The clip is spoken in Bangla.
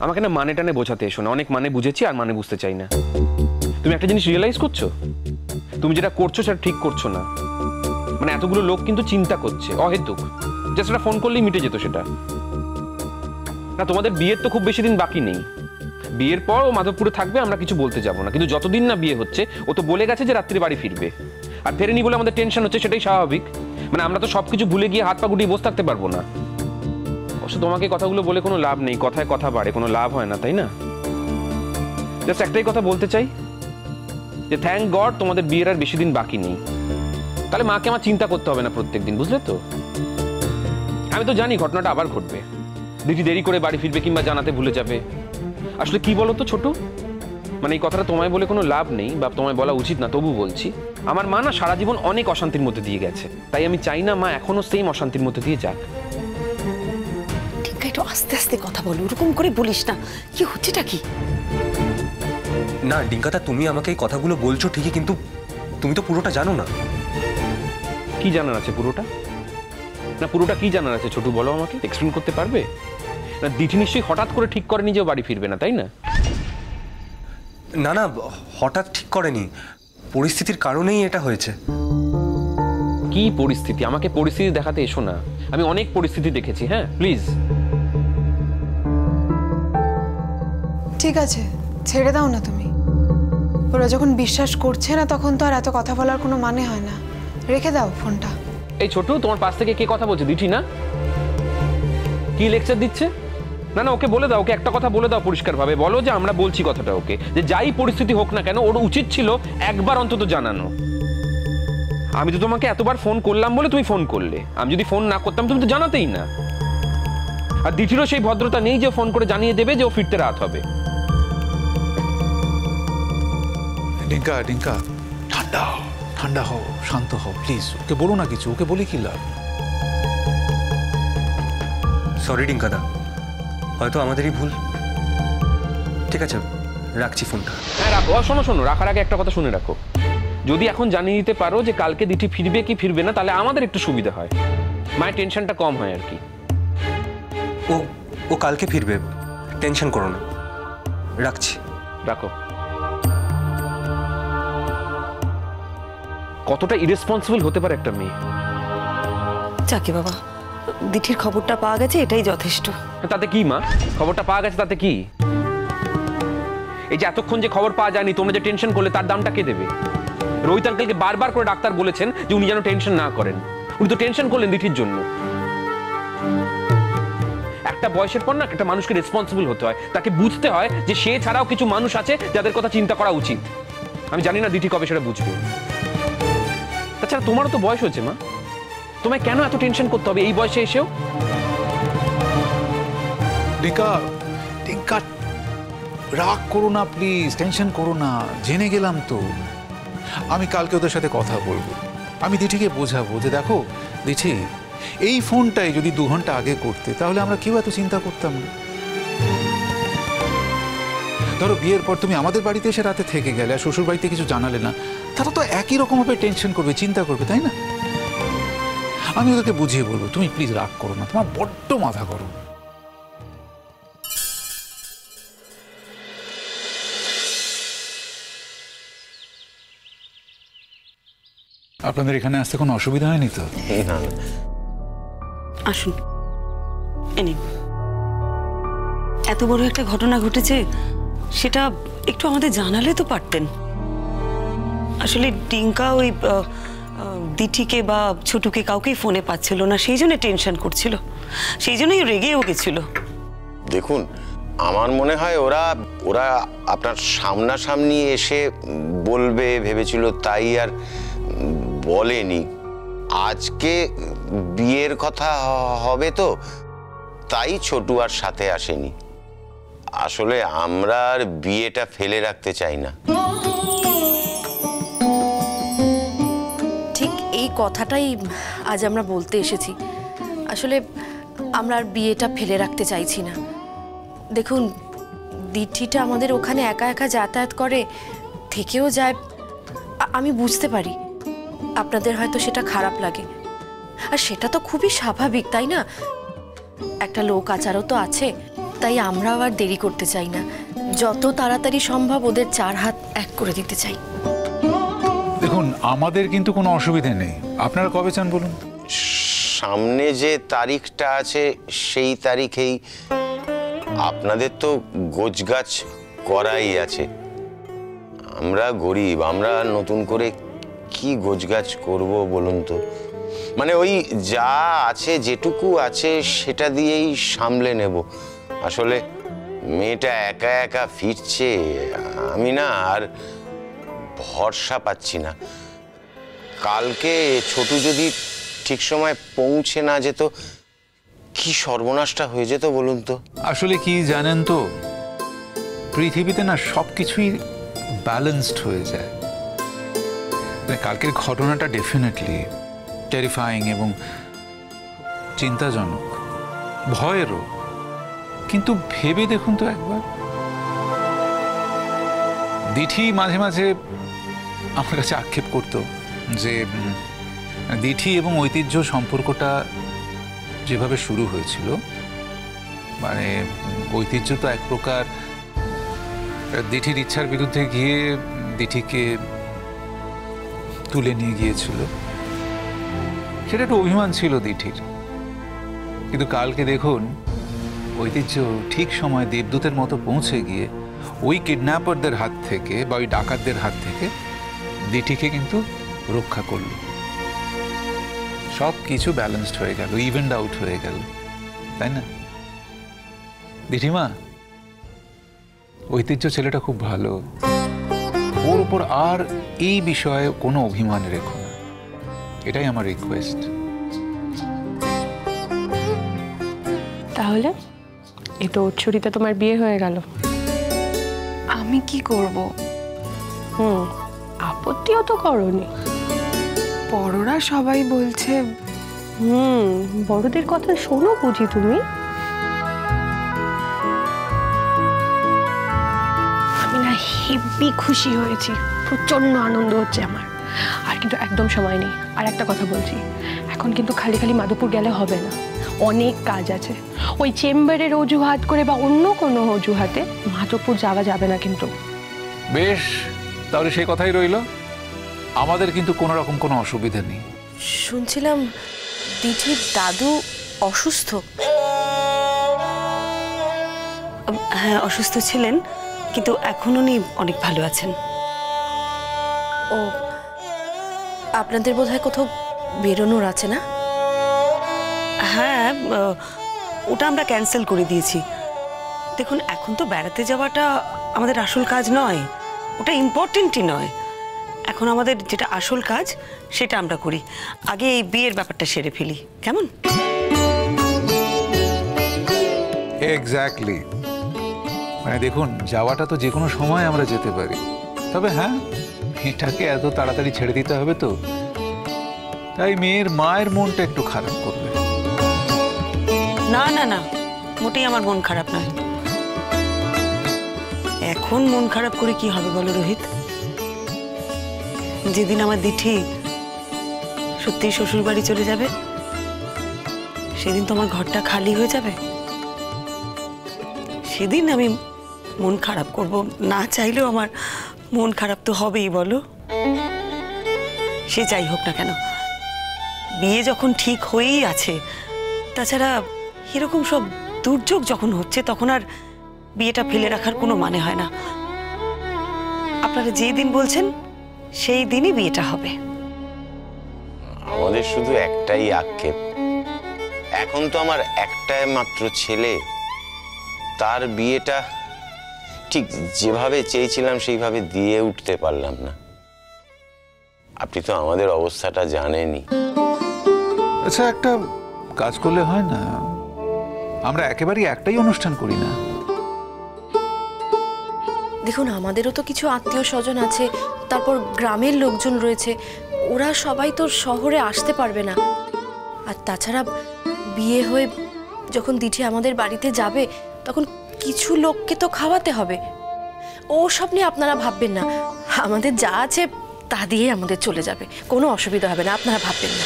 আমাকে না মানে টানে বোঝাতে এসো না, অনেক মানে বুঝেছি আর মানে বুঝতে চাই না। তুমি একটা জিনিস রিয়েলাইজ করছো, তুমি যেটা করছো সেটা ঠিক করছো না। মানে এতগুলো লোক কিন্তু চিন্তা করছে অহেতুক, জাস্ট একটা ফোন করলেই মিটে যেত সেটা না। তোমাদের বিয়ের তো খুব বেশি দিন বাকি নেই, বিয়ের পর ও মাধবপুরে থাকবে, আমরা কিছু বলতে যাবো না, কিন্তু যতদিন না বিয়ে হচ্ছে ও তো বলে গেছে যে রাত্রে বাড়ি ফিরবে, আর ফেরেনি বলে আমাদের টেনশন হচ্ছে, সেটাই স্বাভাবিক। মানে আমরা তো সবকিছু ভুলে গিয়ে হাত পা গুটিয়ে বসে থাকতে পারবো না। অবশ্য তোমাকে কথাগুলো বলে কোনো লাভ নেই, কথায় কথা বাড়ে, কোনো লাভ হয় না, তাই না? জাস্ট একটাই কথা বলতে চাই যে থ্যাংক গড তোমাদের বিয়ের আর বেশি দিন বাকি নেই, তাহলে মাকে আমার চিন্তা করতে হবে না প্রত্যেকদিন, বুঝলে তো? আমি তো জানি ঘটনাটা আবার ঘটবে, দিদি দেরি করে বাড়ি ফিরবে কিংবা জানাতে ভুলে যাবে। আসলে কি বলো তো ছোট, মানে এই কথাটা তোমায় বলে কোনো লাভ নেই বা তোমায় বলা উচিত না, তবু বলছি, আমার মা না সারা জীবন অনেক অশান্তির মধ্যে দিয়ে গেছে, তাই আমি চাই না মা এখনো সেম অশান্তির মধ্যে দিয়ে যাক। ঠিক একটু আস্তে আস্তে কথা বলো, ওরকম করে বলিস না। কি হচ্ছেটা কি? না ডিঙ্কাদা, তুমি আমাকে এই কথাগুলো বলছো ঠিকই, কিন্তু তুমি তো পুরোটা জানো না। কি জানার আছে পুরোটা? না পুরোটা কি জানার আছে ছোটু, বলো আমাকে, এক্সপ্লেন করতে পারবে? না দিঠি নিশ্চয়ই হঠাৎ করে ঠিক করে নিজেও বাড়ি ফিরবে না, তাই না? না না, হঠাৎ ঠিক করেনি, পরিস্থিতির কারণেই এটা হয়েছে। কি পরিস্থিতি? আমাকে পরিস্থিতি দেখাতে এসো না, আমি অনেক পরিস্থিতি দেখেছি। হ্যাঁ প্লিজ। ঠিক আছে, ছেড়ে দাও না তুমি। ওরা যখন বিশ্বাস করছে না তখন তো আর এত কথা বলার কোনো মানে হয় না। রেখে দাও ফোনটা। এই ছোটু, তোমার পাশ থেকে কে কথা বলছে? দিঠি না? কি লেকচার দিচ্ছে? না না, ওকে বলে দাও, ওকে একটা কথা বলে দাও পরিষ্কার ভাবে, বলো যে আমরা বলছি কথাটা ওকে, যে যাই পরিস্থিতি হোক না কেন ওর উচিত ছিল একবার অন্তত জানানো। আমি তো তোমাকে এতবার ফোন করলাম বলে তুমি ফোন করলে, আমি যদি ফোন না করতাম তুমি তো জানাতেই না। আর দিঠিরও সেই ভদ্রতা নেই যে ফোন করে জানিয়ে দেবে যে ও ফিরতে রাত হবে। ডিঙ্কা ডিঙ্কা, ঠান্ডা ঠান্ডা হও, শান্ত হও প্লিজ। ওকে বলো না কিছু, ওকে বলে কি লাভ? সরি ডিঙ্কাদা, হয়তো আমাদেরই ভুল। ঠিক আছে, রাখছি ফোনটা। হ্যাঁ রাখো। শোনো শোনো, রাখার আগে একটা কথা শুনে রাখো, যদি এখন জানিয়ে দিতে পারো যে কালকে দিঠি ফিরবে কি ফিরবে না, তাহলে আমাদের একটু সুবিধা হয়, মায়ের টেনশনটা কম হয় আর কি। ও ও কালকে ফিরবে, টেনশন করো না, রাখছি। রাখো। কতটা ইরেসপন্সিবল হতে পারে একটা মেয়ে। যাকে বাবা, দিঠির খবরটা পাওয়া গেছে, এটাই যথেষ্ট। তাতে কি মা, খবরটা পাওয়া গেছে তাতে কি? এই যে এতক্ষণ যে খবর পাওয়া যায়নি, তোমরা যে টেনশন করলে তার দামটা কে দেবে? রোহিত আঙ্কেলকে বারবার করে ডাক্তার বলেছেন যে উনি যেন টেনশন না করেন, উনি তো টেনশন করলেন দিঠির জন্য। একটা বয়সের পর না একটা মানুষকে রেসপন্সিবল হতে হয়, তাকে বুঝতে হয় যে সে ছাড়াও কিছু মানুষ আছে যাদের কথা চিন্তা করা উচিত। আমি জানি না দিঠি কবে সেটা বুঝবে। তাছাড়া তোমারও তো বয়স হয়েছে মা, তোমায় কেন এত টেনশন করতে হবে এই বয়সে এসেও? ডিঙ্কা ডিঙ্কা, রাগ করো না প্লিজ, টেনশন করো না। জেনে গেলাম তো, আমি কালকে ওদের সাথে কথা বলবো। আমি দিঠিকে বোঝাবো যে দেখো দিঠি, এই ফোনটাই যদি 2 ঘন্টা আগে করতে তাহলে আমরা কেউ এত চিন্তা করতাম না। ধরো বিয়ের পর তুমি আমাদের বাড়িতে এসে রাতে থেকে গেলে আর শ্বশুর বাড়িতে কিছু জানালে না, তারা তো একই রকম ভাবে টেনশন করবে, চিন্তা করবে, তাই না? আমি ওদেরকে বুঝিয়ে বলবো, তুমি প্লিজ রাগ করো না, তোমার বড্ড মাথা গরম। আপনাদের এখানে আসতে কোনো অসুবিধা হয়নি তো? আসুন, এনে এত বড় একটা ঘটনা ঘটেছে, সেটা একটু আমাদের জানালে তো পারতেন। আসলে ডিঙ্কা ওই দিঠিকে বা ছোটুকে কাউকেই ফোনে পাচ্ছিল না, সেই জন্য টেনশন করছিল, সেই জন্যই রেগেও গেছিল। দেখুন, আমার মনে হয় ওরা ওরা আপনার সামনাসামনি এসে বলবে ভেবেছিল, তাই আর বলেনি। আজকে বিয়ের কথা হবে তো, তাই ছোটু আর সাথে আসেনি। আসলে আমরা আর বিয়েটা ফেলে রাখতে চাই না। ঠিক এই কথাটাই আজ আমরা বলতে এসেছি। আসলে আমরা আর বিয়েটা ফেলে রাখতে চাইছি না। দেখুন, দিঠিটা আমাদের ওখানে একা একা যাতায়াত করে, থেকেও যায়। আমি বুঝতে পারি আপনাদের হয়তো সেটা খারাপ লাগে, আর সেটা তো খুবই স্বাভাবিক, তাই না? একটা লোক আচারও তো আছে, তাই আমরাও আর দেরি করতে চাই না, যত তাড়াতাড়ি সম্ভব ওদের 4 হাত এক করে দিতে চাই। দেখুন, আমাদের কিন্তু কোনো অসুবিধে নেই, আপনারা কবে চান বলুন? সামনে যে তারিখটা আছে সেই তারিখেই। আপনাদের তো গোছগাছ করাই আছে, আমরা গরিব, আমরা নতুন করে কি গোছগাছ করব বলুন তো। মানে ওই যা আছে, যেটুকু আছে সেটা দিয়েই সামলে নেব। আসলে মেয়েটা একা একা ফিরছে, আমি না আর ভরসা পাচ্ছি না। কালকে ছোটু যদি ঠিক সময় পৌঁছে না যেত, কি সর্বনাশটা হয়ে যেত বলুন তো। আসলে কি জানেন তো, পৃথিবীতে না সব কিছুই ব্যালেন্সড হয়ে যায়। কালকের ঘটনাটা ডেফিনেটলি টেরিফাইং এবং চিন্তাজনক, ভয়েরও। কিন্তু ভেবে দেখুন তো একবার, দিঠি মাঝে মাঝে আমার কাছে আক্ষেপ করতো যে দিঠি এবং ঐতিহ্য সম্পর্কটা যেভাবে শুরু হয়েছিল, মানে ঐতিহ্য তো এক প্রকার দিঠির ইচ্ছার বিরুদ্ধে গিয়ে দিঠিকে তুলে নিয়ে গিয়েছিল, সেটা একটা অভিমান ছিল দিঠির। কিন্তু কালকে দেখুন, ঐতিহ্য ঠিক সময় দেবদূতের মতো পৌঁছে গিয়ে ওই কিডন্যাপারদের হাত থেকে বা ওই ডাকাতদের হাত থেকে দিঠিকে কিন্তু রক্ষা করল। সব কিছু ব্যালেন্সড হয়ে গেল, ইভেন্ট আউট হয়ে গেল, তাই না? দিঠিমা, ঐতিহ্য ছেলেটা খুব ভালো, ওর উপর আর এই বিষয়ে কোনো অভিমান রেখো না, এটাই আমার রিকোয়েস্ট। তাহলে এই তো ছুটিতে তোমার বিয়ে হয়ে গেল। আমি কি করব? আপত্তিও তো করনি। বড়রা সবাই বলছে। বড়দের কথা শোনো বুঝি তুমি? আমি না হেব্বি খুশি হয়েছি, প্রচন্ড আনন্দ হচ্ছে আমার। আর কিন্তু একদম সময় নেই। আর একটা কথা বলছি, এখন কিন্তু খালি খালি মাধবপুর গেলে হবে না, অনেক কাজ আছে। ওই চেম্বারের অজুহাত করে বা অন্য কোনো অজুহাতে মাধবপুর যাওয়া যাবে না কিন্তু। বেশ, তাহলে সেই কথাই রইল, আমাদের কিন্তু কোনো রকম কোনো অসুবিধা নেই। শুনছিলাম দিঠির দাদু অসুস্থ। হ্যাঁ, অসুস্থ ছিলেন, কিন্তু এখন উনি অনেক ভালো আছেন। ও, আপনাদের বোধহয় কোথাও বেরোনোর আছে না? হ্যাঁ, ওটা আমরা ক্যান্সেল করে দিয়েছি। দেখুন, এখন তো বেড়াতে যাওয়াটা আমাদের আসল কাজ নয়, ওটা ইম্পর্টেন্টই নয়। এখন আমাদের যেটা আসল কাজ সেটা আমরা করি। আগে এই বিয়ের ব্যাপারটা সেরে ফেলি, কেমন? এক্স্যাক্টলি। মানে দেখুন, যাওয়াটা তো যে কোনো সময় আমরা যেতে পারি, তবে হ্যাঁ, মেয়েটাকে এত তাড়াতাড়ি ছেড়ে দিতে হবে তো, তাই মেয়ের মায়ের মনটা একটু খারাপ করবে। না না না, মোটেই আমার মন খারাপ নয়। এখন মন খারাপ করে কি হবে বলো রোহিত? যেদিন আমার দিঠি সত্যি শ্বশুর বাড়ি চলে যাবে, সেদিন তো আমার ঘরটা খালি হয়ে যাবে। সেদিন আমি মন খারাপ করব, না চাইলেও আমার মন খারাপ তো হবেই বলো। সে যাই হোক না কেন, বিয়ে যখন ঠিক হয়েই আছে, তাছাড়া এরকম সব দুর্যোগ যখন হচ্ছে, তখন আর বিয়েটা ফেলে রাখার কোনো মানে হয় না। আপনারা যেই দিন বলছেন সেই দিনই বিয়েটা হবে। আমাদের শুধু একটাই আক্ষেপ, এখন তো আমার একটাই মাত্র ছেলে, তার বিয়েটা ঠিক যেভাবে চেয়েছিলাম সেইভাবে দিয়ে উঠতে পারলাম না। আপনি তো আমাদের অবস্থাটা জানেনই। আচ্ছা, একটা কাজ করলে হয় না, আমরা একেবারেই একটাই অনুষ্ঠান করি না? দেখুন, আমাদেরও তো কিছু আত্মীয় স্বজন আছে, তারপর গ্রামের লোকজন রয়েছে, ওরা সবাই তো শহরে আসতে পারবে না। আর তাছাড়া বিয়ে হয়ে যখন দিঠি আমাদের বাড়িতে যাবে, তখন কিছু লোককে তো খাওয়াতে হবে। ও সব নিয়ে আপনারা ভাববেন না, আমাদের যা আছে তা দিয়ে আমাদের চলে যাবে, কোনো অসুবিধা হবে না, আপনারা ভাববেন না।